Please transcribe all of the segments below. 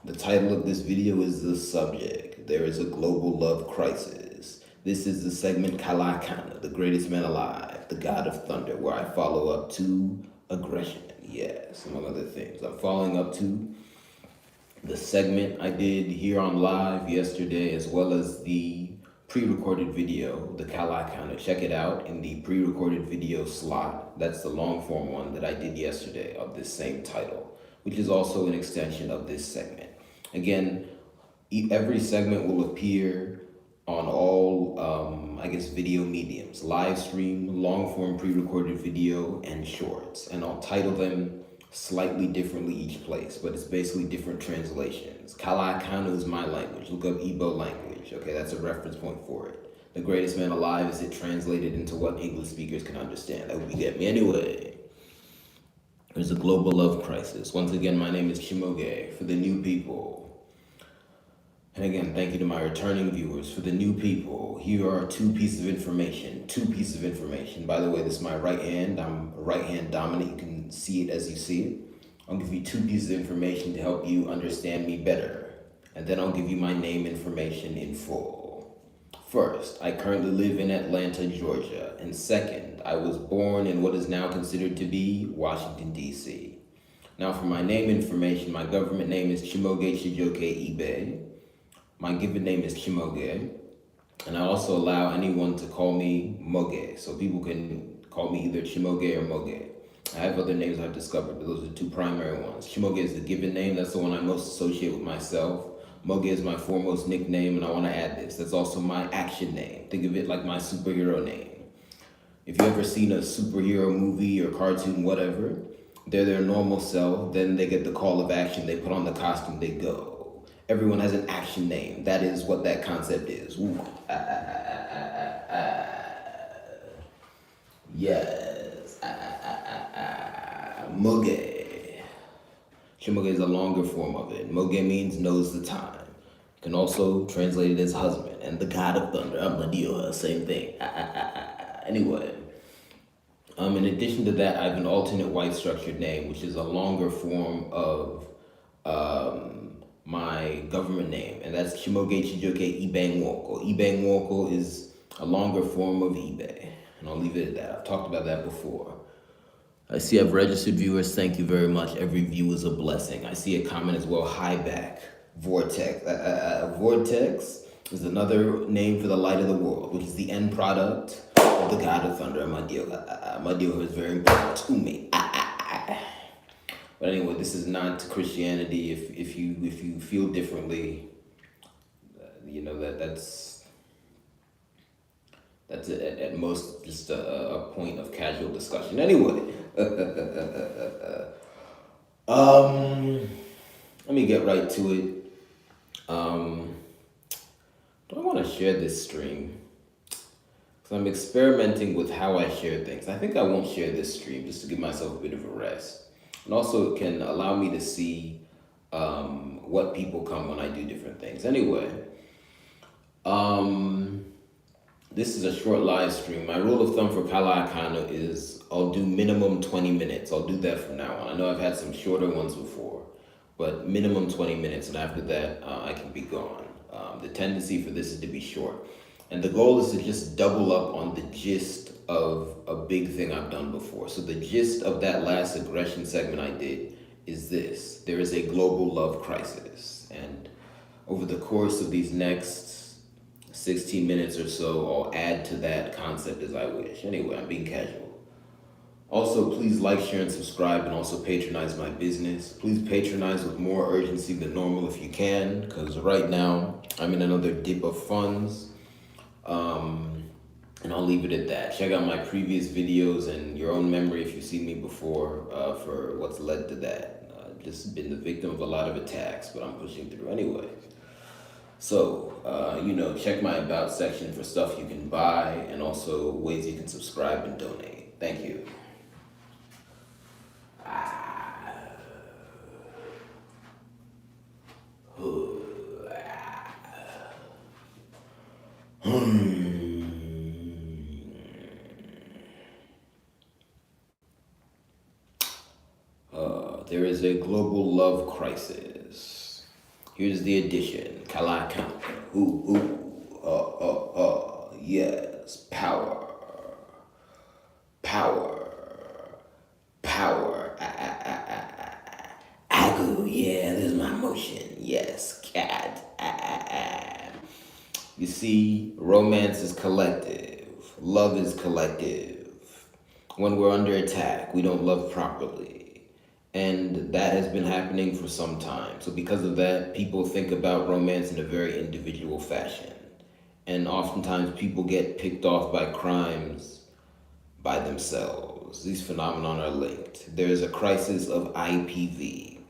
The title of this video is the subject. There is a global love crisis. This is the segment Akanu, the greatest man alive, the god of thunder, where I follow up to aggression. Yes, among other things. I'm following up to the segment I did here on live yesterday, as well as the pre-recorded video, the Akanu. Check it out in the pre-recorded video slot. That's the long form one that I did yesterday of this same title, which is also an extension of this segment. Again, every segment will appear on all, video mediums, live stream, long form pre-recorded video, and shorts. And I'll title them slightly differently each place, but it's basically different translations. Akanu is my language. Look up Igbo language. Okay, that's a reference point for it. The greatest man alive is it translated into what English speakers can understand. That would get me anyway. There's a global love crisis. Once again, my name is CHIMAOGE for the new people. And again, thank you to my returning viewers. For the new people, here are two pieces of information. By the way, this is my right hand. I'm right hand dominant. You can see it as you see it. I'll give you two pieces of information to help you understand me better. And then I'll give you my name information in full. First, I currently live in Atlanta, Georgia. And second, I was born in what is now considered to be Washington, D.C. Now for my name information, my government name is CHIMAOGE Aka. My given name is CHIMAOGE, and I also allow anyone to call me Moge, so people can call me either CHIMAOGE or Moge. I have other names I've discovered, but those are the two primary ones. CHIMAOGE is the given name, that's the one I most associate with myself. Moge is my foremost nickname, and I want to add this. That's also my action name. Think of it like my superhero name. If you've ever seen a superhero movie or cartoon, whatever, they're their normal self, then they get the call of action, they put on the costume, they go. Everyone has an action name. That is what that concept is. Ooh. Yes. Moge. CHIMAOGE is a longer form of it. Moge means knows the time. You can also translate it as husband and the god of thunder. Amadioha, same thing. Anyway. In addition to that, I have an alternate white structured name, which is a longer form of my government name, and that's CHIMAOGE Ibangwoko. Ibangwoko is a longer form of eBay, and I'll leave it at that. I've talked about that before. I see I've registered viewers. Thank you very much. Every view is a blessing. I see a comment as well. Hi back. Vortex. Vortex is another name for the light of the world, which is the end product of the god of thunder. Amadioha is very important to me. But anyway, this is not Christianity. If you feel differently, that's at most just a point of casual discussion. Anyway, let me get right to it. Do I want to share this stream? Because I'm experimenting with how I share things. I think I won't share this stream just to give myself a bit of a rest. And also it can allow me to see what people come when I do different things. Anyway, this is a short live stream. My rule of thumb for Akanu is I'll do minimum 20 minutes. I'll do that from now on. I know I've had some shorter ones before, but minimum 20 minutes. And after that, I can be gone. The tendency for this is to be short. And the goal is to just double up on the gist of a big thing I've done before. So the gist of that last aggression segment I did is this. There is a global love crisis. And over the course of these next 16 minutes or so, I'll add to that concept as I wish. Anyway, I'm being casual. Also, please like, share, and subscribe, and also patronize my business. Please patronize with more urgency than normal if you can, because right now I'm in another dip of funds. And I'll leave it at that. Check out my previous videos and your own memory if you've seen me before for what's led to that. I've just been the victim of a lot of attacks, but I'm pushing through anyway. So, check my about section for stuff you can buy and also ways you can subscribe and donate. Thank you. There is a global love crisis. Here's the addition. Kalakana. Yes. Power. Power. Power. Aku. Yeah, this is my motion. Yes. Cat. You see, romance is collective. Love is collective. When we're under attack, we don't love properly. And that has been happening for some time. So because of that, people think about romance in a very individual fashion. And oftentimes people get picked off by crimes by themselves. These phenomena are linked. There is a crisis of IPV,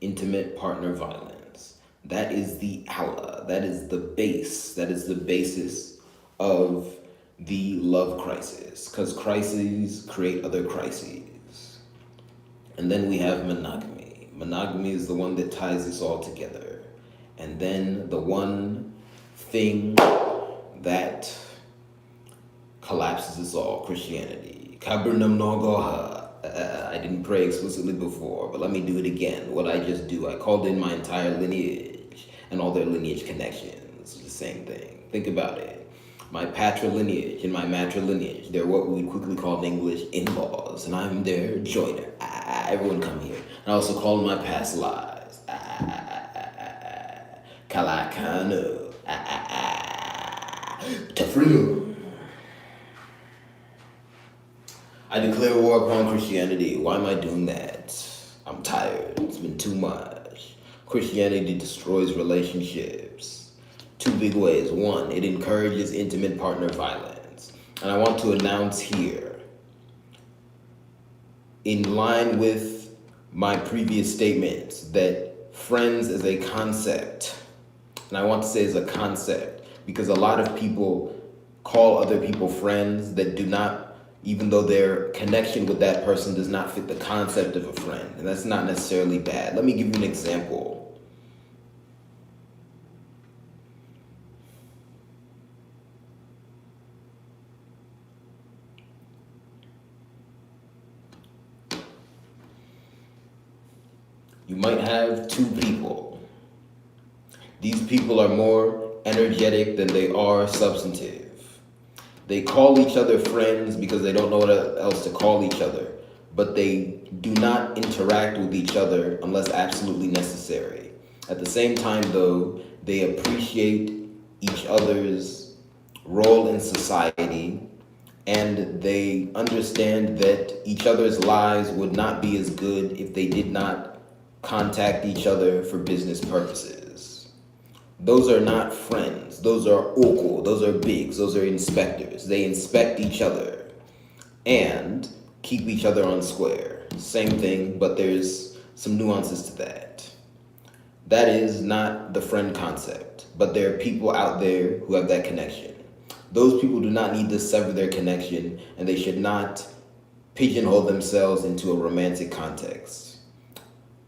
intimate partner violence. That is the ala, that is the base, that is the basis of the love crisis, because crises create other crises. And then we have monogamy. Monogamy is the one that ties this all together. And then the one thing that collapses us all, Christianity. Kaburnam Nogoha. I didn't pray explicitly before, but let me do it again. What I just do, I called in my entire lineage and all their lineage connections. It's the same thing. Think about it. My patrilineage and my matrilineage, they're what we would quickly call in English in-laws, and I'm their joiner. Everyone come here. And I also call in my past lives. Akanu. To freedom. I declare war upon Christianity. Why am I doing that? I'm tired. It's been too much. Christianity destroys relationships. Two big ways. One, it encourages intimate partner violence. And I want to announce here, in line with my previous statements, that friends is a concept. And I want to say it's a concept because a lot of people call other people friends that do not, even though their connection with that person does not fit the concept of a friend. And that's not necessarily bad. Let me give you an example. You might have two people. These people are more energetic than they are substantive. They call each other friends because they don't know what else to call each other, but they do not interact with each other unless absolutely necessary. At the same time, though, they appreciate each other's role in society, and they understand that each other's lives would not be as good if they did not contact each other for business purposes. Those are not friends. Those are oko. Those are bigs. Those are inspectors. They inspect each other and keep each other on square. Same thing, but there's some nuances to that. That is not the friend concept, but there are people out there who have that connection. Those people do not need to sever their connection, and they should not pigeonhole themselves into a romantic context.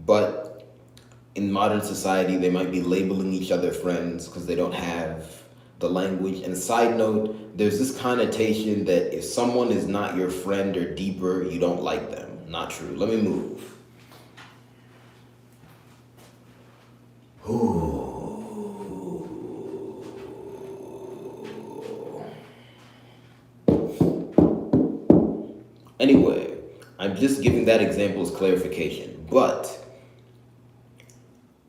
But in modern society, they might be labeling each other friends because they don't have the language. And side note, there's this connotation that if someone is not your friend or deeper, you don't like them. Not true. Let me move. Anyway, I'm just giving that example as clarification. But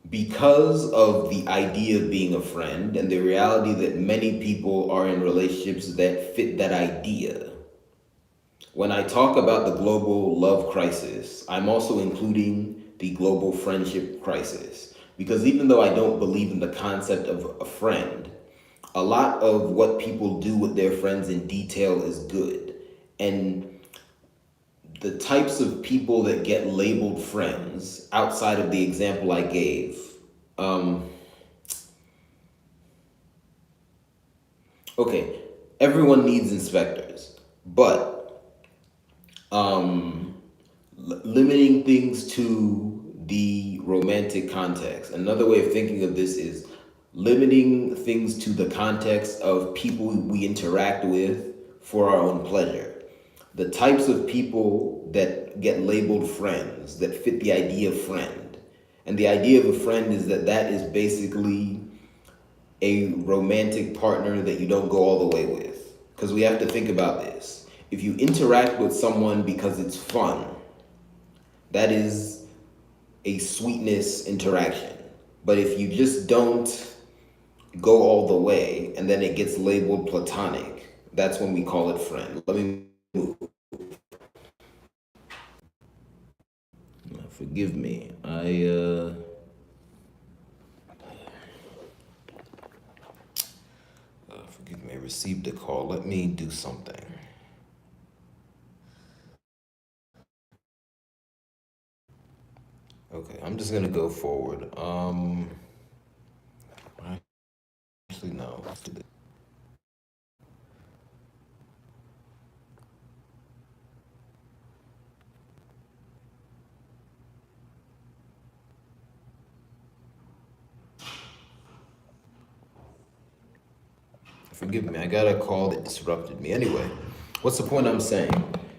because of the idea of being a friend and the reality that many people are in relationships that fit that idea, when I talk about the global love crisis, I'm also including the global friendship crisis. Because even though I don't believe in the concept of a friend, a lot of what people do with their friends in detail is good. And the types of people that get labeled friends, outside of the example I gave, okay, everyone needs inspectors, but limiting things to the romantic context. Another way of thinking of this is limiting things to the context of people we interact with for our own pleasure. The types of people that get labeled friends, that fit the idea of friend, And the idea of a friend is that that is basically a romantic partner that you don't go all the way with. Because we have to think about this. If you interact with someone because it's fun, that is a sweetness interaction. But if you just don't go all the way and then it gets labeled platonic, that's when we call it friend. Let me move. Forgive me. Forgive me. I received a call. Let me do something. Okay, I'm just gonna go forward. Actually, no. Let's do this. Forgive me, I got a call that disrupted me. Anyway, what's the point I'm saying?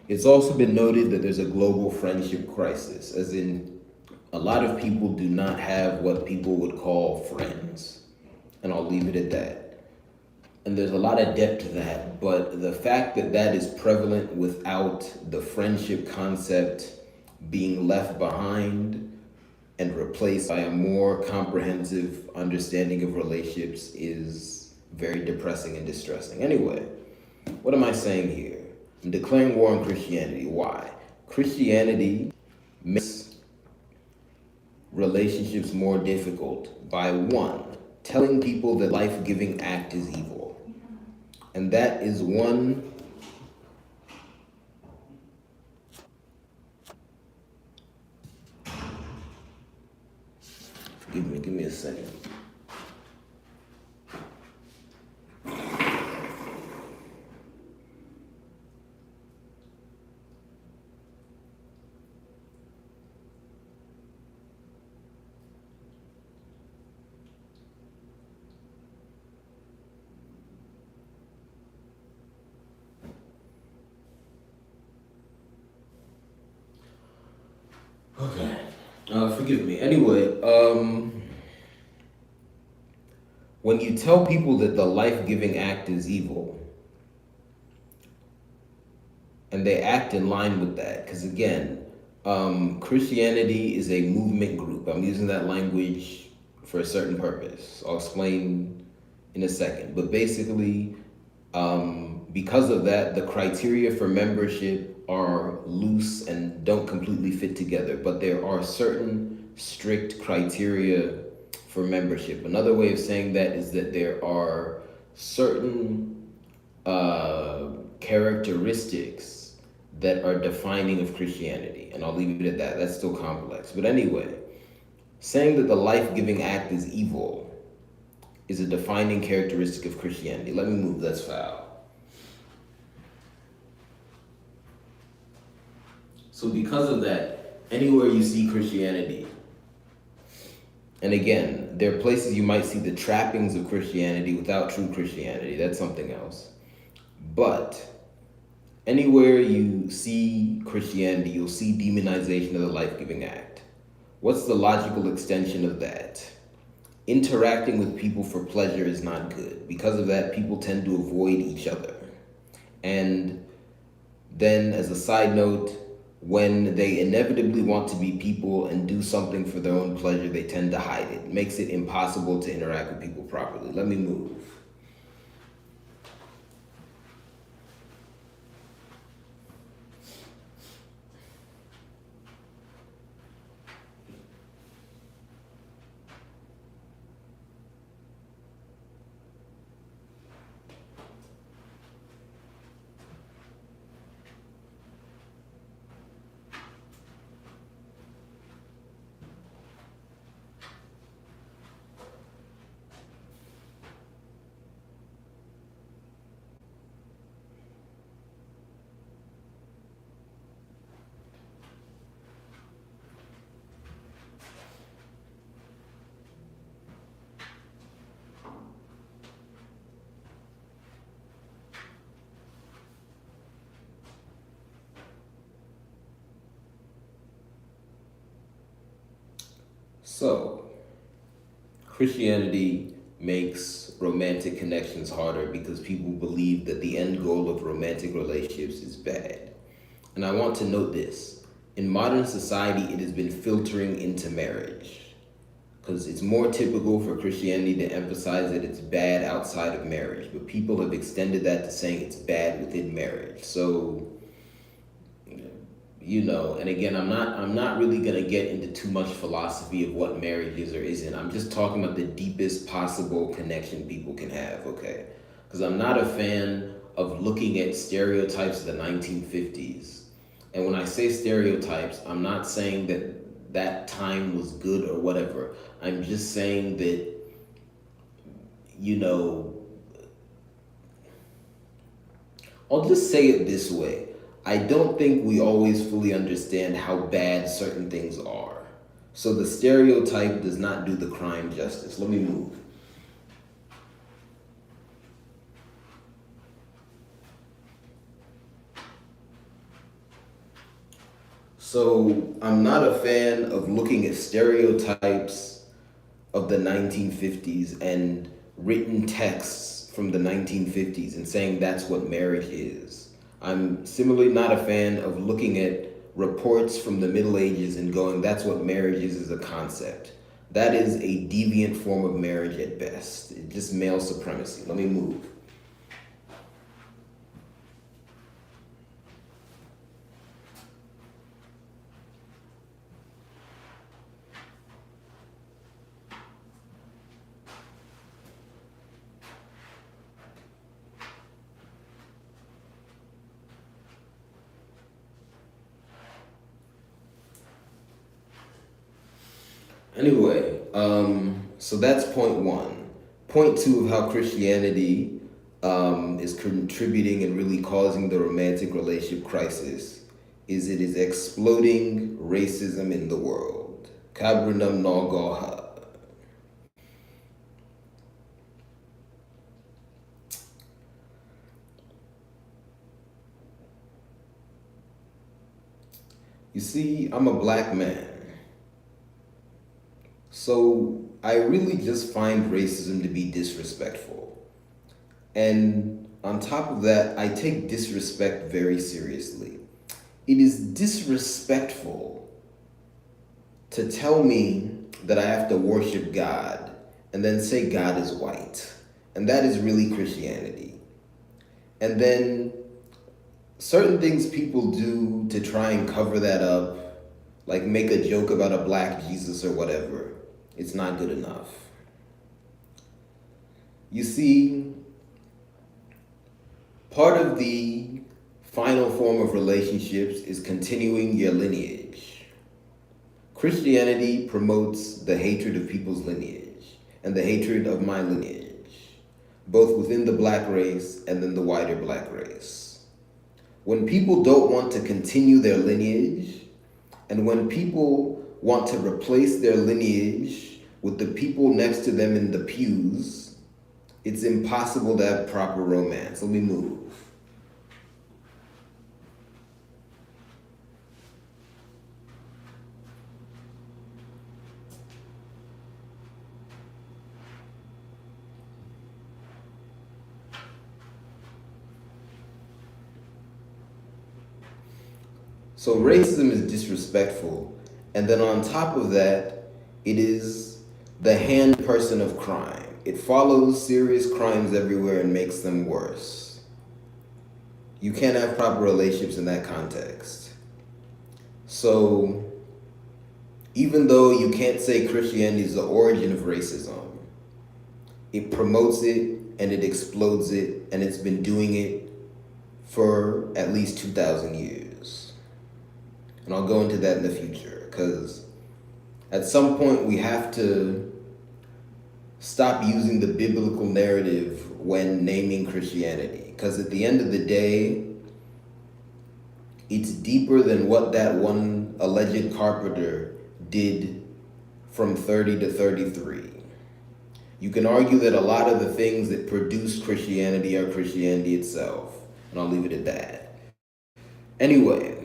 It's also been noted that there's a global friendship crisis, as in a lot of people do not have what people would call friends. And I'll leave it at that. And there's a lot of depth to that, but the fact that that is prevalent without the friendship concept being left behind and replaced by a more comprehensive understanding of relationships is very depressing and distressing. Anyway, what am I saying here? I'm declaring war on Christianity. Why? Christianity makes relationships more difficult by one, telling people that life-giving act is evil. And that is one give me a second. Okay. Forgive me. Anyway, when you tell people that the life-giving act is evil, and they act in line with that, because again, Christianity is a movement group. I'm using that language for a certain purpose. I'll explain in a second. But basically, because of that, the criteria for membership are loose and don't completely fit together, but there are certain strict criteria for membership. Another way of saying that is that there are certain characteristics that are defining of Christianity, and I'll leave it at that. That's still complex. But anyway, saying that the life-giving act is evil is a defining characteristic of Christianity. Let me move, that's foul. So because of that, anywhere you see Christianity, and again, there are places you might see the trappings of Christianity without true Christianity. That's something else. But anywhere you see Christianity, you'll see demonization of the life-giving act. What's the logical extension of that? Interacting with people for pleasure is not good. Because of that, people tend to avoid each other. And then, as a side note, when they inevitably want to be people and do something for their own pleasure, they tend to hide it. It makes it impossible to interact with people properly. Let me move. So, Christianity makes romantic connections harder because people believe that the end goal of romantic relationships is bad. And I want to note this. In modern society, it has been filtering into marriage because it's more typical for Christianity to emphasize that it's bad outside of marriage, but people have extended that to saying it's bad within marriage. So, and again, I'm not really gonna get into too much philosophy of what marriage is or isn't. I'm just talking about the deepest possible connection people can have, okay? Because I'm not a fan of looking at stereotypes of the 1950s. And when I say stereotypes, I'm not saying that that time was good or whatever. I'm just saying that, you know, I'll just say it this way. I don't think we always fully understand how bad certain things are. So the stereotype does not do the crime justice. Let me move. So I'm not a fan of looking at stereotypes of the 1950s and written texts from the 1950s and saying that's what marriage is. I'm similarly not a fan of looking at reports from the Middle Ages and going, that's what marriage is as a concept. That is a deviant form of marriage at best. It's just male supremacy. Let me move. Anyway, so that's point one. Point two of how Christianity is contributing and really causing the romantic relationship crisis is it is exploding racism in the world. Kabranam Nogoha. You see, I'm a black man. So I really just find racism to be disrespectful. And on top of that, I take disrespect very seriously. It is disrespectful to tell me that I have to worship God and then say God is white. And that is really Christianity. And then certain things people do to try and cover that up, like make a joke about a black Jesus or whatever, it's not good enough. You see, part of the final form of relationships is continuing your lineage. Christianity promotes the hatred of people's lineage and the hatred of my lineage, both within the black race and then the wider black race. When people don't want to continue their lineage, and when people want to replace their lineage with the people next to them in the pews, it's impossible to have proper romance. Let me move. So racism is disrespectful, and then on top of that, it is the hand person of crime. It follows serious crimes everywhere and makes them worse. You can't have proper relationships in that context. So even though you can't say Christianity is the origin of racism, it promotes it and it explodes it, and it's been doing it for at least 2,000 years. And I'll go into that in the future, because at some point we have to stop using the biblical narrative when naming Christianity. Because at the end of the day, it's deeper than what that one alleged carpenter did from 30 to 33. You can argue that a lot of the things that produce Christianity are Christianity itself, and I'll leave it at that. Anyway,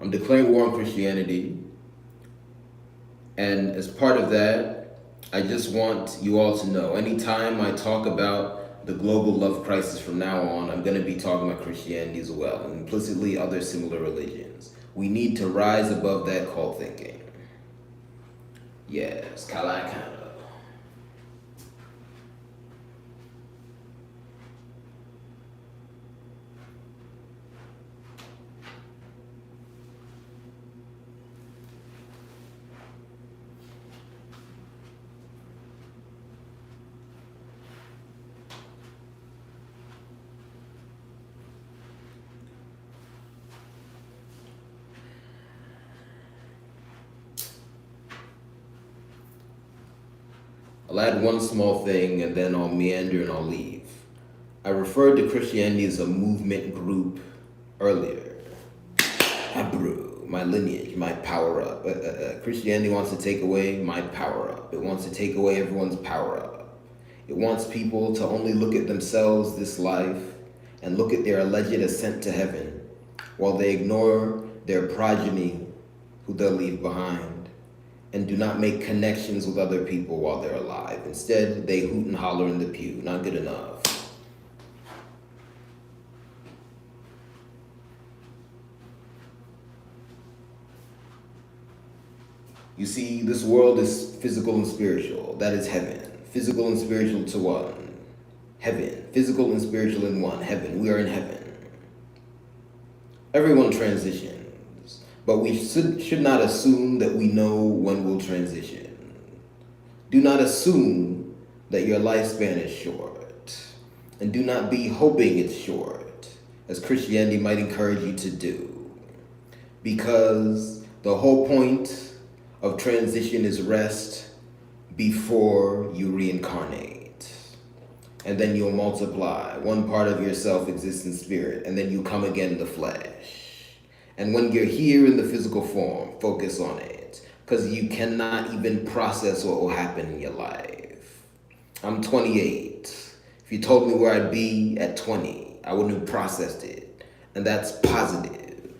I'm declaring war on Christianity, And as part of that, I just want you all to know, anytime I talk about the global love crisis from now on, I'm going to be talking about Christianity as well, and implicitly other similar religions. We need to rise above that cult thinking. Yes, Kalakana. I'll add one small thing and then I'll meander and I'll leave. I referred to Christianity as a movement group earlier. Hebrew, my lineage, my power up. Christianity wants to take away my power up. It wants to take away everyone's power up. It wants people to only look at themselves this life and look at their alleged ascent to heaven while they ignore their progeny who they'll leave behind and do not make connections with other people while they're alive. Instead, they hoot and holler in the pew. Not good enough. You see, this world is physical and spiritual. That is heaven. Physical and spiritual to one. Heaven. Physical and spiritual in one. Heaven. We are in heaven. Everyone transitions, but we should not assume that we know when we'll transition. Do not assume that your lifespan is short, and do not be hoping it's short, as Christianity might encourage you to do, because the whole point of transition is rest before you reincarnate. And then you'll multiply. One part of yourself exists in spirit, and then you come again in the flesh. And when you're here in the physical form, focus on it, because you cannot even process what will happen in your life. I'm 28. If you told me where I'd be at 20, I wouldn't have processed it. And that's positive.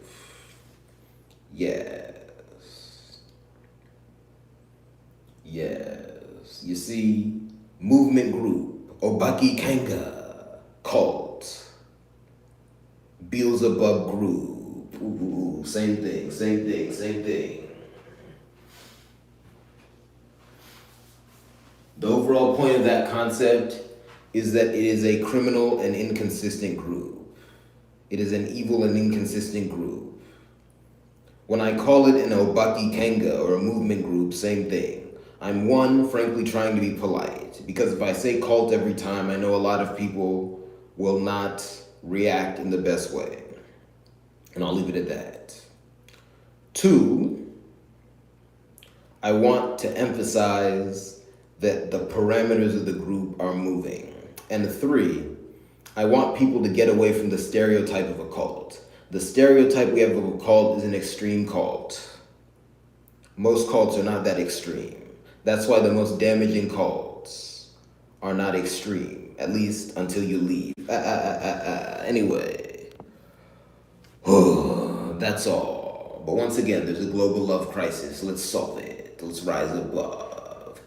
Yes. Yes. You see, movement group, Obaki Kanga, cult, Beelzebub group, ooh, same thing, same thing, same thing. The overall point of that concept is that it is a criminal and inconsistent group. It is an evil and inconsistent group. When I call it an Obaki Kanga or a movement group, same thing. I'm one, frankly, trying to be polite, because if I say cult every time, I know a lot of people will not react in the best way. And I'll leave it at that. 2, I want to emphasize that the parameters of the group are moving. And 3, I want people to get away from the stereotype of a cult. The stereotype we have of a cult is an extreme cult. Most cults are not that extreme. That's why the most damaging cults are not extreme, at least until you leave. Anyway, that's all. But once again, there's a global love crisis. Let's solve it. Let's rise above.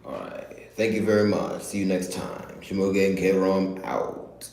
All right. Thank you very much. See you next time. CHIMAOGE Aka MAOGE out.